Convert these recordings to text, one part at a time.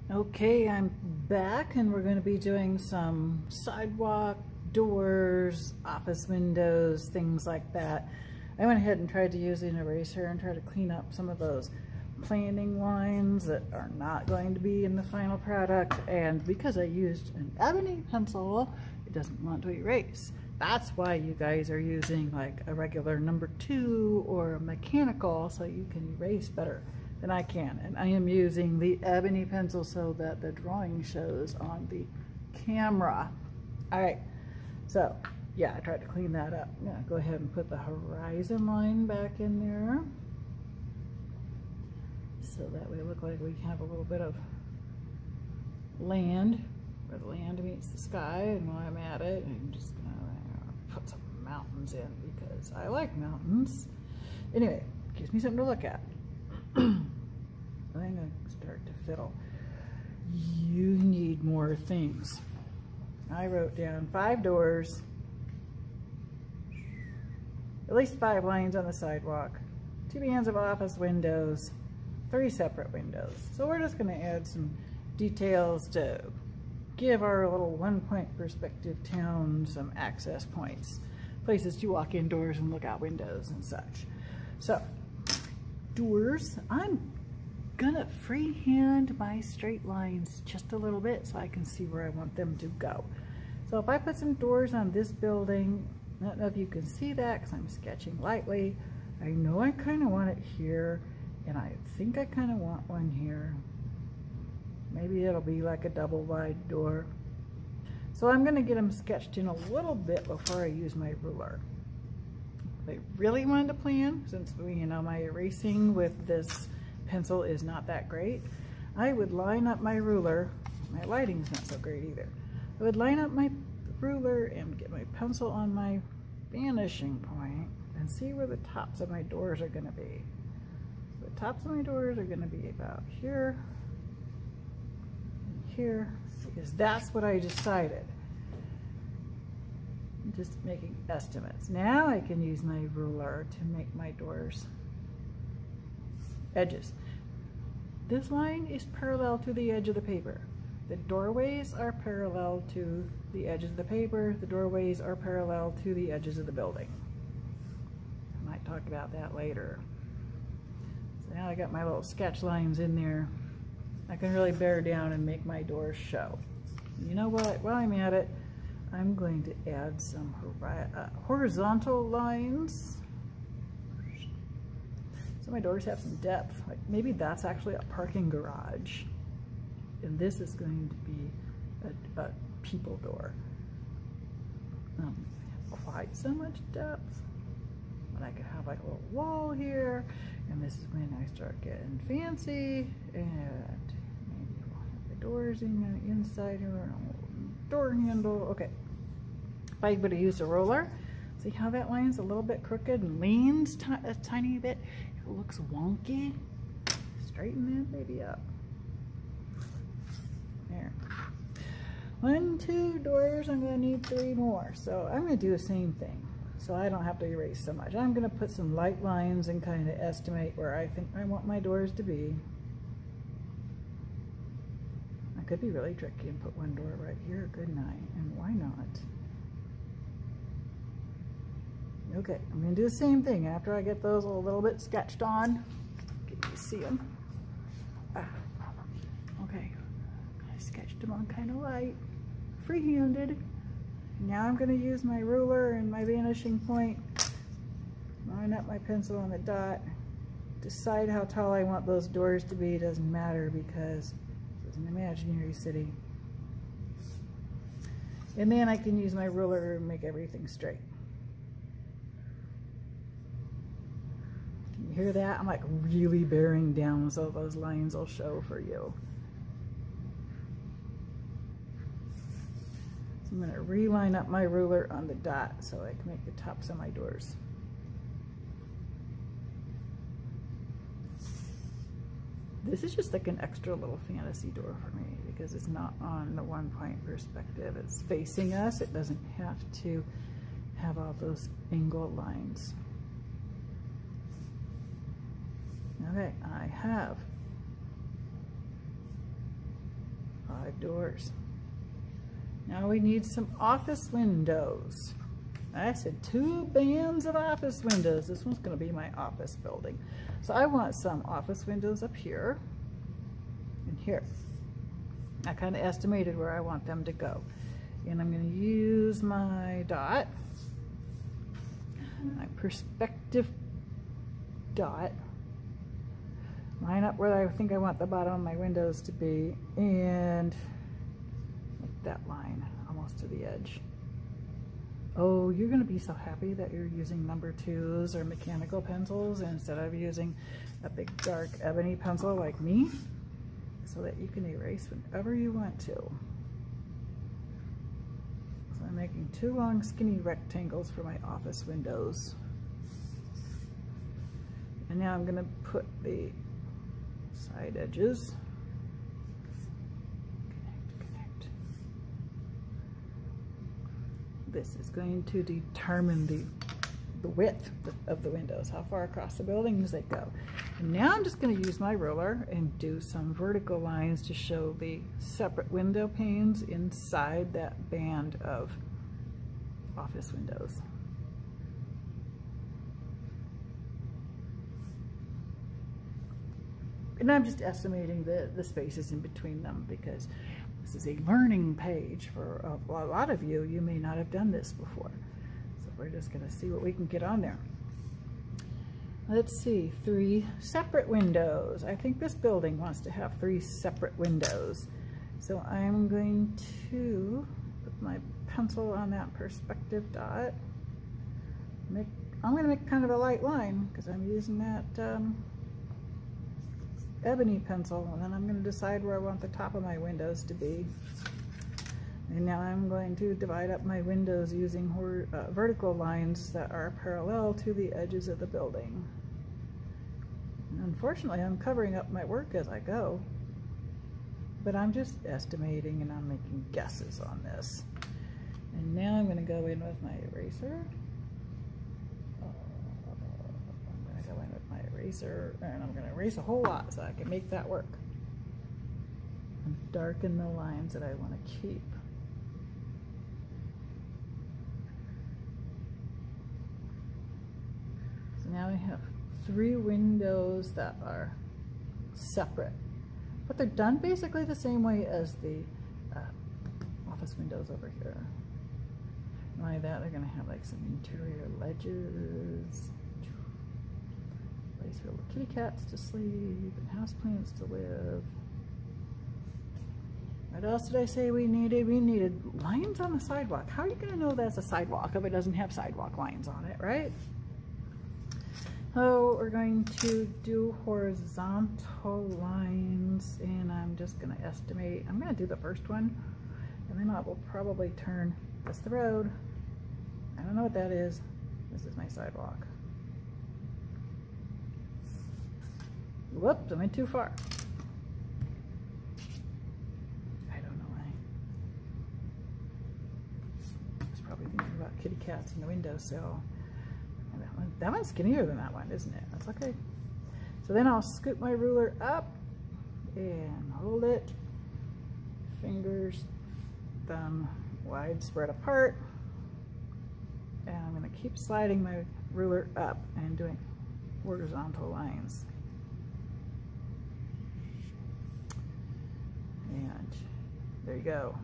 Okay, I'm back and we're going to be doing some sidewalk, doors, office windows, things like that. I went ahead and tried to use an eraser and try to clean up some of those planning lines that are not going to be in the final product, and because I used an ebony pencil, it doesn't want to erase. That's why you guys are using like a regular number 2 or a mechanical, so you can erase better than I can. And I am using the ebony pencil so that the drawing shows on the camera. All right, so yeah, I tried to clean that up. I'm gonna go ahead and put the horizon line back in there, so that way it look like we have a little bit of land, where the land meets the sky. And while I'm at it, I'm just gonna put some mountains in because I like mountains. Anyway, gives me something to look at. I'm gonna start to fiddle. You need more things. I wrote down 5 doors, at least 5 lines on the sidewalk, 2 bands of office windows, 3 separate windows. So we're just going to add some details to give our little 1-point perspective town some access points, places to walk indoors and look out windows and such. So doors, I'm gonna freehand my straight lines just a little bit so I can see where I want them to go. So if I put some doors on this building, I don't know if you can see that because I'm sketching lightly. I know I kind of want it here, and I think I kind of want one here. Maybe it'll be like a double wide door. So I'm gonna get them sketched in a little bit before I use my ruler. If I really wanted to plan, since my erasing with this pencil is not that great, I would line up my ruler. My lighting's not so great either. I would line up my ruler and get my pencil on my vanishing point and see where the tops of my doors are going to be. The tops of my doors are going to be about here and here, because that's what I decided. I'm just making estimates. Now I can use my ruler to make my doors edges. This line is parallel to the edge of the paper. The doorways are parallel to the edges of the paper. The doorways are parallel to the edges of the building. I might talk about that later. So now I got my little sketch lines in there. I can really bear down and make my doors show. You know what? While I'm at it, I'm going to add some horizontal lines. So my doors have some depth. Like maybe that's actually a parking garage, and this is going to be a people door. Quite so much depth, but I could have like a little wall here, and this is when I start getting fancy, and maybe we'll have the doors in the inside here, and a little door handle. Okay, if I would have used a roller, see how that line's a little bit crooked and leans a tiny bit. It looks wonky. Straighten that baby up. There. 1, 2 doors. I'm going to need 3 more. So I'm going to do the same thing, so I don't have to erase so much. I'm going to put some light lines and kind of estimate where I think I want my doors to be. I could be really tricky and put 1 door right here, couldn't I? And why not? Okay, I'm going to do the same thing after I get those a little bit sketched on. Can you see them? Okay, I sketched them on kind of light, free-handed. Now I'm going to use my ruler and my vanishing point, line up my pencil on the dot, decide how tall I want those doors to be. It doesn't matter because it's an imaginary city. And then I can use my ruler and make everything straight. You hear that? I'm like really bearing down so those lines will show for you. So I'm going to reline up my ruler on the dot so I can make the tops of my doors. This is just like an extra little fantasy door for me because it's not on the 1-point perspective. It's facing us. It doesn't have to have all those angled lines. Okay, I have 5 doors. Now we need some office windows. I said 2 bands of office windows. This one's going to be my office building. So I want some office windows up here and here. I kind of estimated where I want them to go. And I'm going to use my dot, my perspective dot, line up where I think I want the bottom of my windows to be, and make that line almost to the edge. Oh, you're going to be so happy that you're using number 2s or mechanical pencils instead of using a big dark ebony pencil like me, so that you can erase whenever you want to. So I'm making 2 long skinny rectangles for my office windows. And now I'm going to put the side edges. Connect. This is going to determine the width of the windows, how far across the buildings they go. And now I'm just going to use my ruler and do some vertical lines to show the separate window panes inside that band of office windows. And I'm just estimating the spaces in between them, because this is a learning page for a lot of you. You may not have done this before. So we're just going to see what we can get on there. Let's see, 3 separate windows. I think this building wants to have 3 separate windows. So I'm going to put my pencil on that perspective dot. I'm going to make kind of a light line because I'm using that ebony pencil, and then I'm going to decide where I want the top of my windows to be. And now I'm going to divide up my windows using vertical lines that are parallel to the edges of the building. And unfortunately, I'm covering up my work as I go, but I'm just estimating and I'm making guesses on this. And now I'm going to go in with my eraser. And I'm going to erase a whole lot so I can make that work. And darken the lines that I want to keep. So now we have 3 windows that are separate, but they're done basically the same way as the office windows over here. Like that, they're going to have like some interior ledges, place for little kitty cats to sleep and houseplants to live. What else did I say we needed? We needed lines on the sidewalk. How are you going to know that's a sidewalk if it doesn't have sidewalk lines on it, right? So we're going to do horizontal lines, and I'm just going to estimate. I'm going to do the first one, and then I will probably turn. That's the road. I don't know what that is. This is my sidewalk. Whoops, I went too far. I don't know why. I was probably thinking about kitty cats in the windowsill. And that one's skinnier than that one, isn't it? That's okay. So then I'll scoop my ruler up and hold it. Fingers, thumb wide spread apart. And I'm going to keep sliding my ruler up and doing horizontal lines. And there you go.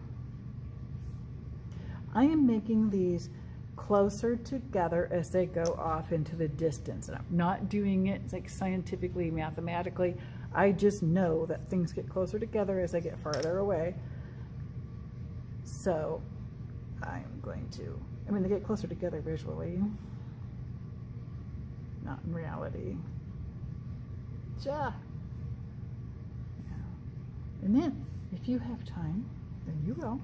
I am making these closer together as they go off into the distance. And I'm not doing it like scientifically, mathematically. I just know that things get closer together as they get farther away. So I'm going to, they get closer together visually, not in reality. Yeah. And then, if you have time, then you will.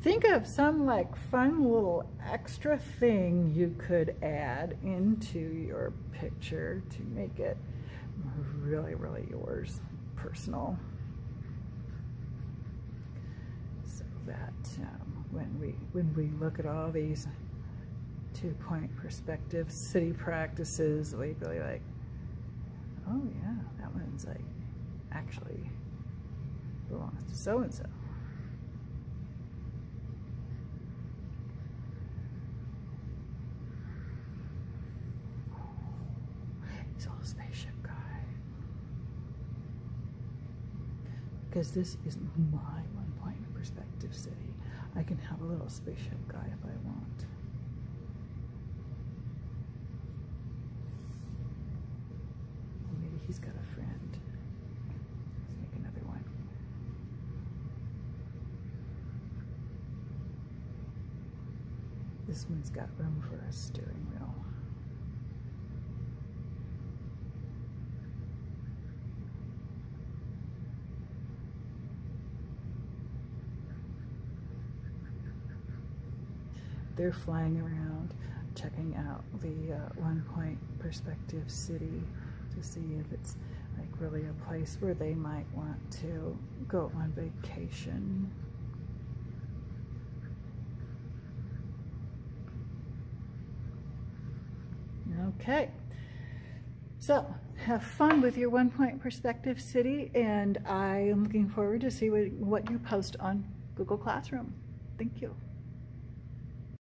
Think of some like fun little extra thing you could add into your picture to make it really, really yours, personal. So that when we look at all these 2-point perspective city practices, we go like, oh yeah, that one's like actually belongs to so-and-so. because this is my one-point perspective city. I can have a little spaceship guy if I want. Or maybe he's got a friend. Let's make another one. This one's got room for a steering wheel. They're flying around, checking out the one-point perspective city to see if it's like really a place where they might want to go on vacation. Okay, so have fun with your one-point perspective city, and I am looking forward to see what you post on Google Classroom. Thank you.